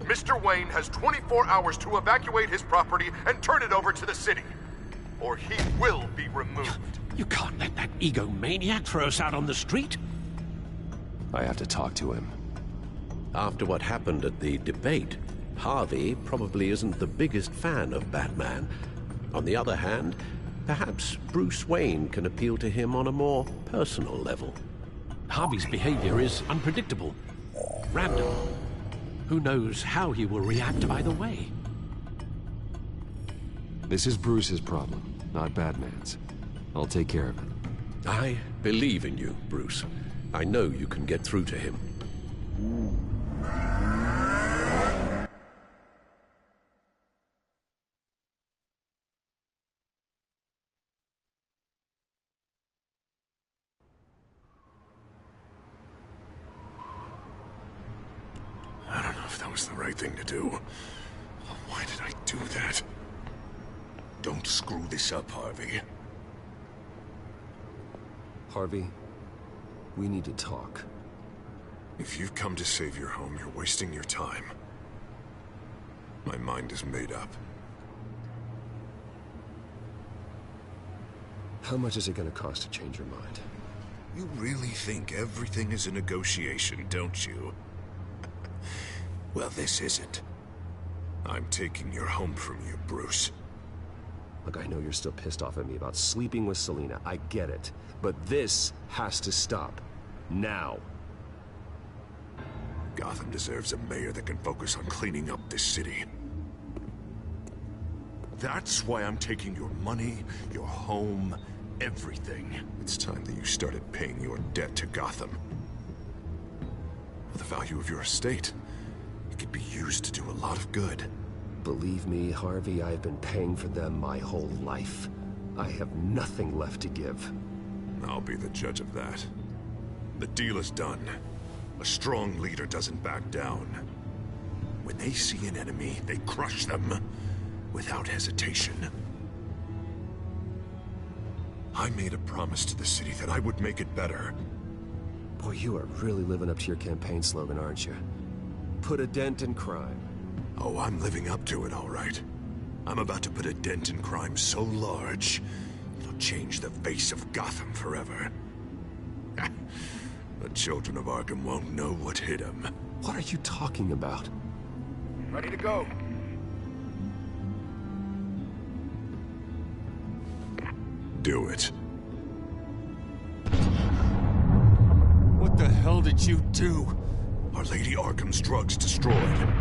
Mr. Wayne has 24 hours to evacuate his property and turn it over to the city, or he will be removed. You can't let that egomaniac throw us out on the street. I have to talk to him. After what happened at the debate, Harvey probably isn't the biggest fan of Batman. On the other hand, perhaps Bruce Wayne can appeal to him on a more personal level. Harvey's behavior is unpredictable, random. Who knows how he will react either way? This is Bruce's problem, not Batman's. I'll take care of it. I believe in you, Bruce. I know you can get through to him. I don't know if that was the right thing to do. Why did I do that? Don't screw this up, Harvey. Harvey, we need to talk. If you've come to save your home, you're wasting your time. My mind is made up. How much is it going to cost to change your mind? You really think everything is a negotiation, don't you? Well, this isn't. I'm taking your home from you, Bruce. Look, I know you're still pissed off at me about sleeping with Selina. I get it. But this has to stop. Now. Gotham deserves a mayor that can focus on cleaning up this city. That's why I'm taking your money, your home, everything. It's time that you started paying your debt to Gotham. For the value of your estate, it could be used to do a lot of good. Believe me, Harvey, I've been paying for them my whole life. I have nothing left to give. I'll be the judge of that. The deal is done. A strong leader doesn't back down. When they see an enemy, they crush them without hesitation. I made a promise to the city that I would make it better. Boy, you are really living up to your campaign slogan, aren't you? Put a dent in crime. Oh, I'm living up to it, all right. I'm about to put a dent in crime so large, it'll change the face of Gotham forever. The children of Arkham won't know what hit them. What are you talking about? Ready to go. Do it. What the hell did you do? Our Lady Arkham's drugs destroyed.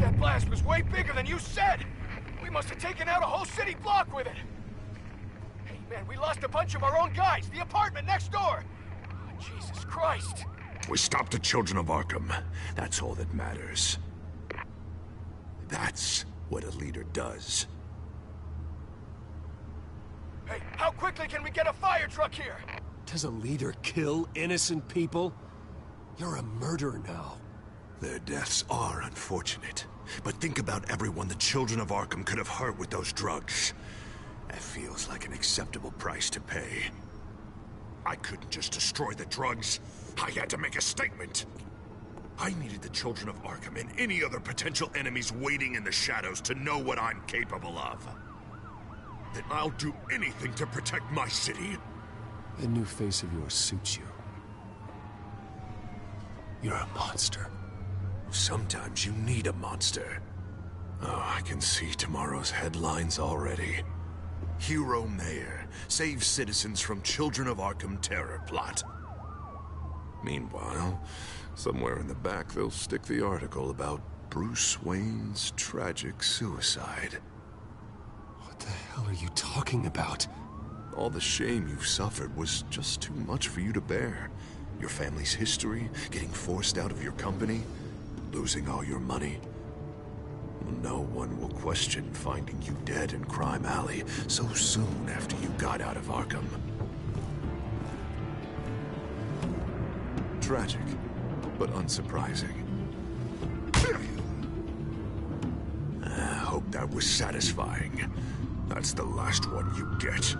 That blast was way bigger than you said! We must have taken out a whole city block with it! Hey man, we lost a bunch of our own guys! The apartment next door! Oh, Jesus Christ! We stopped the children of Arkham. That's all that matters. That's what a leader does. Hey, how quickly can we get a fire truck here? Does a leader kill innocent people? You're a murderer now. Their deaths are unfortunate. But think about everyone the children of Arkham could have hurt with those drugs. That feels like an acceptable price to pay. I couldn't just destroy the drugs. I had to make a statement. I needed the children of Arkham and any other potential enemies waiting in the shadows to know what I'm capable of. That I'll do anything to protect my city. The new face of yours suits you. You're a monster. Sometimes you need a monster. Oh, I can see tomorrow's headlines already. Hero Mayor saves citizens from Children of Arkham terror plot. Meanwhile, somewhere in the back they'll stick the article about Bruce Wayne's tragic suicide. What the hell are you talking about? All the shame you've suffered was just too much for you to bear. Your family's history, getting forced out of your company, losing all your money. No one will question finding you dead in Crime Alley so soon after you got out of Arkham. Tragic, but unsurprising. I hope that was satisfying. That's the last one you get.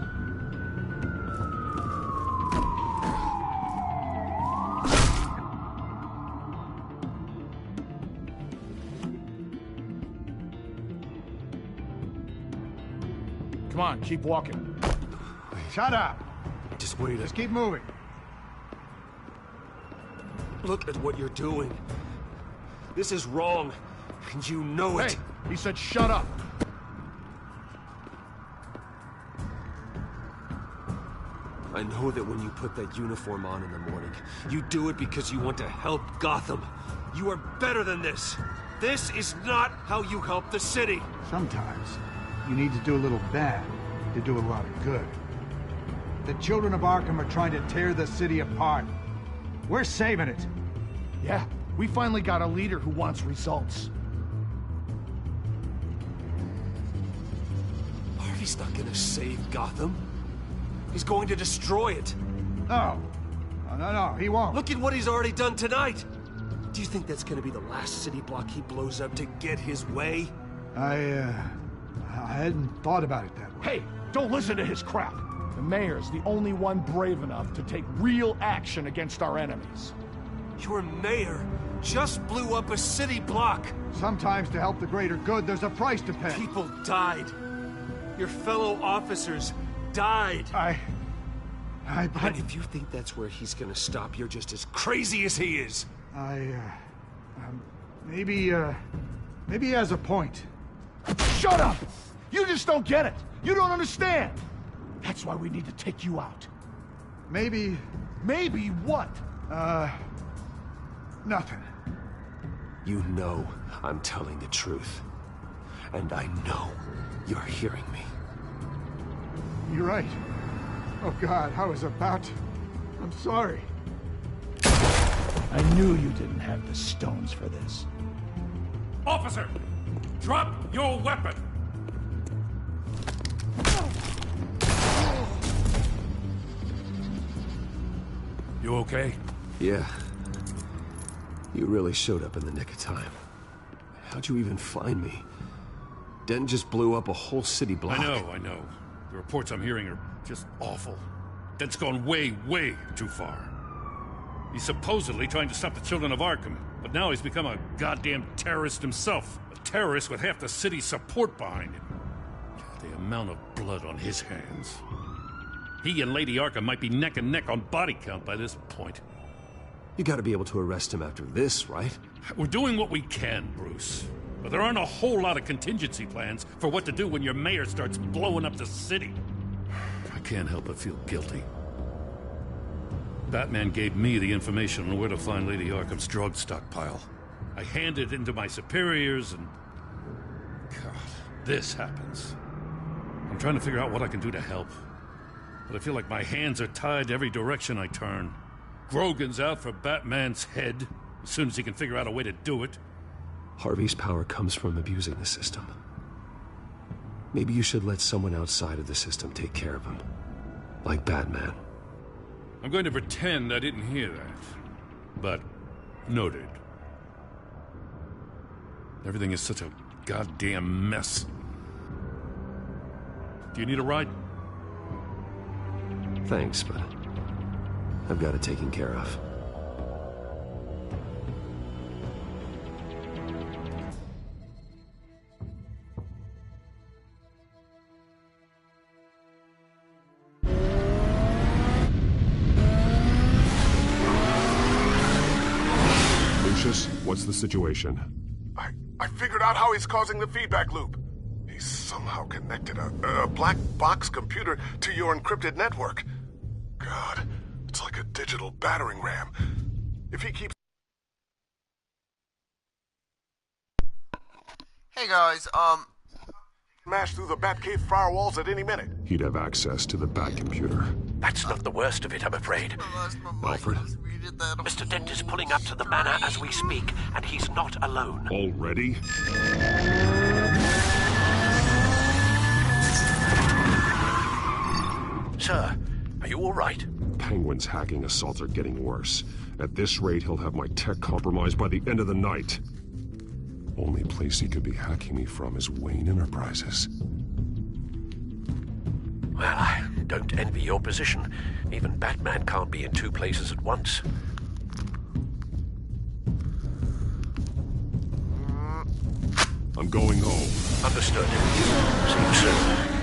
Come on, keep walking. Shut up! Just wait. Just keep moving. Look at what you're doing. This is wrong, and you know it. Hey, he said shut up. I know that when you put that uniform on in the morning, you do it because you want to help Gotham. You are better than this. This is not how you help the city. Sometimes you need to do a little bad to do a lot of good. The children of Arkham are trying to tear the city apart. We're saving it. Yeah, we finally got a leader who wants results. Harvey's not gonna save Gotham. He's going to destroy it. No. No, he won't. Look at what he's already done tonight. Do you think that's gonna be the last city block he blows up to get his way? I hadn't thought about it that way. Hey, don't listen to his crap. The mayor's the only one brave enough to take real action against our enemies. Your mayor just blew up a city block. Sometimes to help the greater good, there's a price to pay. People died. Your fellow officers died. And if you think that's where he's gonna stop, you're just as crazy as he is. Maybe he has a point. Shut up! You just don't get it. You don't understand. That's why we need to take you out. Maybe what? Nothing. You know I'm telling the truth. And I know you're hearing me. You're right. Oh God, I was about to... I'm sorry. I knew you didn't have the stones for this. Officer! Drop your weapon! You okay? Yeah. You really showed up in the nick of time. How'd you even find me? Den just blew up a whole city block. I know. The reports I'm hearing are just awful. Den's gone way, way too far. He's supposedly trying to stop the children of Arkham, but now he's become a goddamn terrorist himself. A terrorist with half the city's support behind him. The amount of blood on his hands. He and Lady Arkham might be neck and neck on body count by this point. You gotta be able to arrest him after this, right? We're doing what we can, Bruce. But there aren't a whole lot of contingency plans for what to do when your mayor starts blowing up the city. I can't help but feel guilty. Batman gave me the information on where to find Lady Arkham's drug stockpile. I handed it into my superiors and... God, this happens. I'm trying to figure out what I can do to help. But I feel like my hands are tied every direction I turn. Grogan's out for Batman's head, as soon as he can figure out a way to do it. Harvey's power comes from abusing the system. Maybe you should let someone outside of the system take care of him. Like Batman. I'm going to pretend I didn't hear that. But, noted. Everything is such a goddamn mess. Do you need a ride? Thanks, but I've got it taken care of. What's the situation? I figured out how he's causing the feedback loop. He's somehow connected a black box computer to your encrypted network. God, it's like a digital battering ram. If he keeps... Hey guys, smash through the Batcave firewalls at any minute. He'd have access to the Bat computer. That's not the worst of it, I'm afraid. Alfred? Mr. Dent is pulling up to the manor as we speak, and he's not alone. Already? Sir, are you all right? Penguin's hacking assaults are getting worse. At this rate, he'll have my tech compromised by the end of the night. Only place he could be hacking me from is Wayne Enterprises. Well, I don't envy your position. Even Batman can't be in two places at once. I'm going home. Understood. See you soon.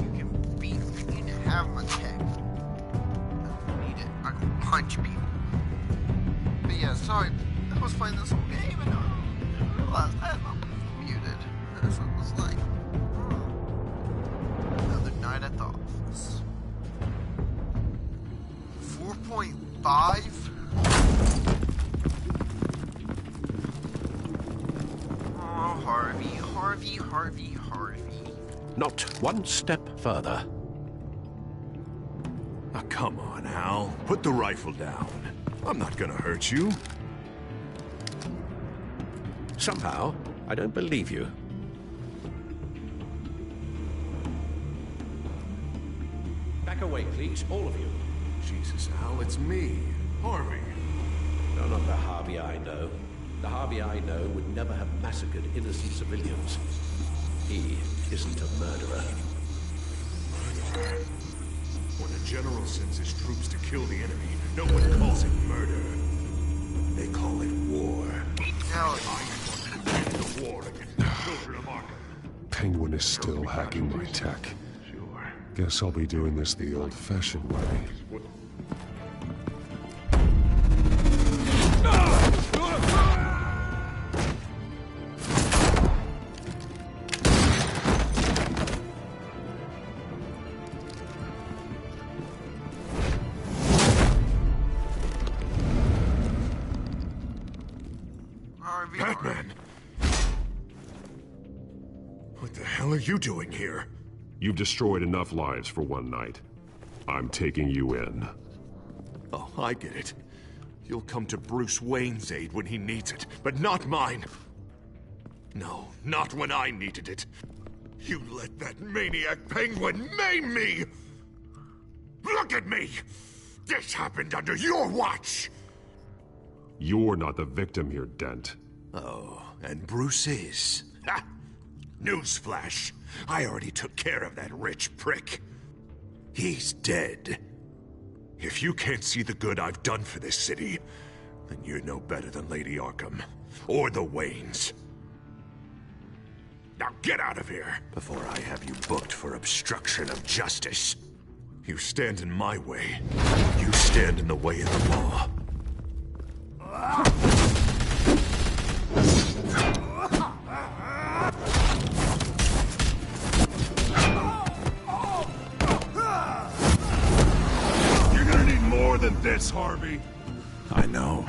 you can beat me. You can have my tech. I don't need it. I can punch people. But yeah, sorry. I was playing this whole game and I realized I had my muted. That's what it was like. Another night at the office. 4.5? Oh, Harvey. Not one step further. Oh, come on, Al. Put the rifle down. I'm not gonna hurt you. Somehow, I don't believe you. Back away, please, all of you. Jesus, Al, it's me, Harvey. No, not the Harvey I know. The Harvey I know would never have massacred innocent civilians. He isn't a murderer. Murderer? When a general sends his troops to kill the enemy, no one calls it murder. They call it war. The war against the children of Arkham. Penguin is still hacking my tech. Guess I'll be doing this the old-fashioned way. Batman! What the hell are you doing here? You've destroyed enough lives for one night. I'm taking you in. Oh, I get it. You'll come to Bruce Wayne's aid when he needs it, but not mine. No, not when I needed it. You let that maniac penguin maim me! Look at me! This happened under your watch! You're not the victim here, Dent. Oh, and Bruce is. Ha! Newsflash. I already took care of that rich prick. He's dead. If you can't see the good I've done for this city, then you're no better than Lady Arkham. Or the Waynes. Now get out of here, before I have you booked for obstruction of justice. You stand in my way. You stand in the way of the law. You're gonna need more than this, Harvey. I know.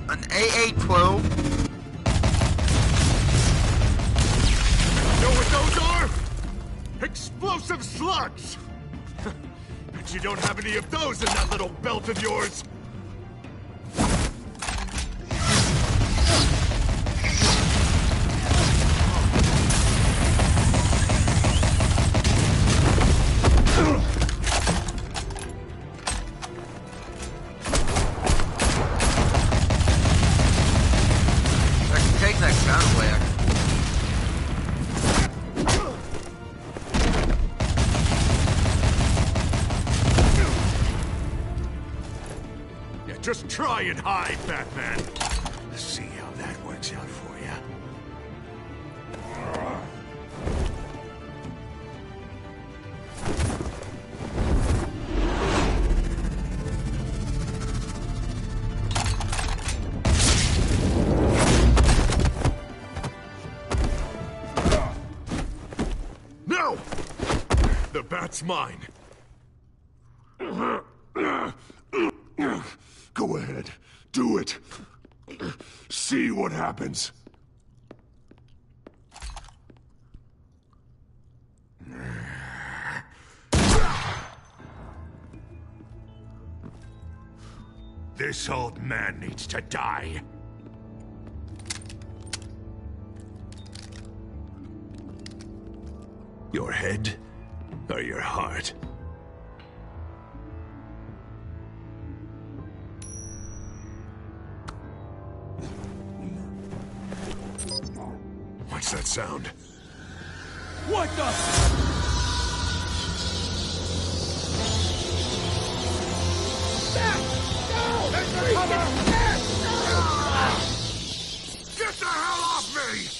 An AA-12? Know what those are? Explosive slugs! Bet you don't have any of those in that little belt of yours! I can take that gun away. Just try and hide, Batman. Let's see how that works out for you. No! The bat's mine. Go ahead. Do it. See what happens. This old man needs to die. Your head or your heart? What's that sound? What the? Get the hell off me!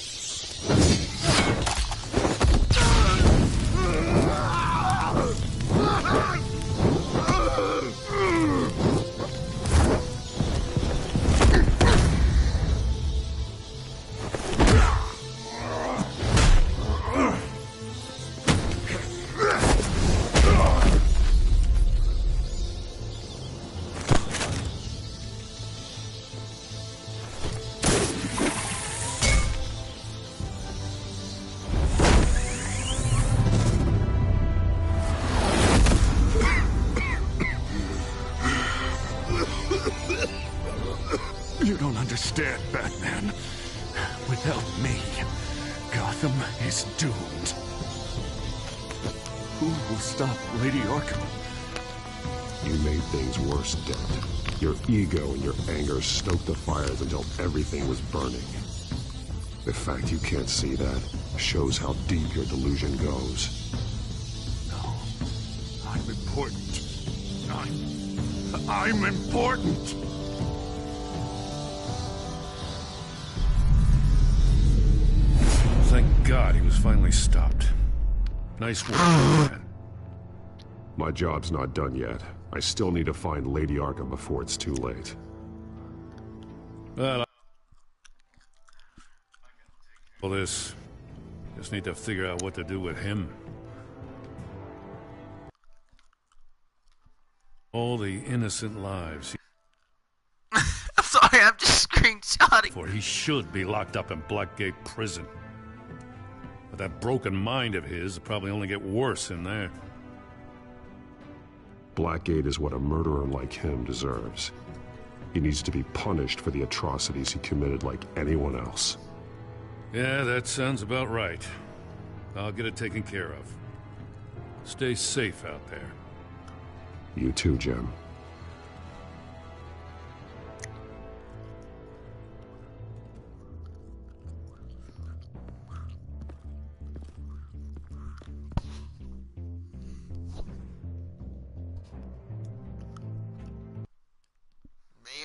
You don't understand, Batman. Without me, Gotham is doomed. Who will stop Lady Arkham? You made things worse, Dent. Your ego and your anger stoked the fires until everything was burning. The fact you can't see that shows how deep your delusion goes. No. I'm important. I'm important! Thank God he was finally stopped. Nice work, man. My job's not done yet. I still need to find Lady Arkham before it's too late. Well, all this. Just need to figure out what to do with him. All the innocent lives. I'm sorry, I'm just screenshotting. For he should be locked up in Blackgate Prison. But that broken mind of his will probably only get worse in there. Blackgate is what a murderer like him deserves. He needs to be punished for the atrocities he committed like anyone else. Yeah, that sounds about right. I'll get it taken care of. Stay safe out there. You too, Jim.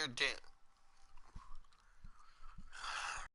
Mayor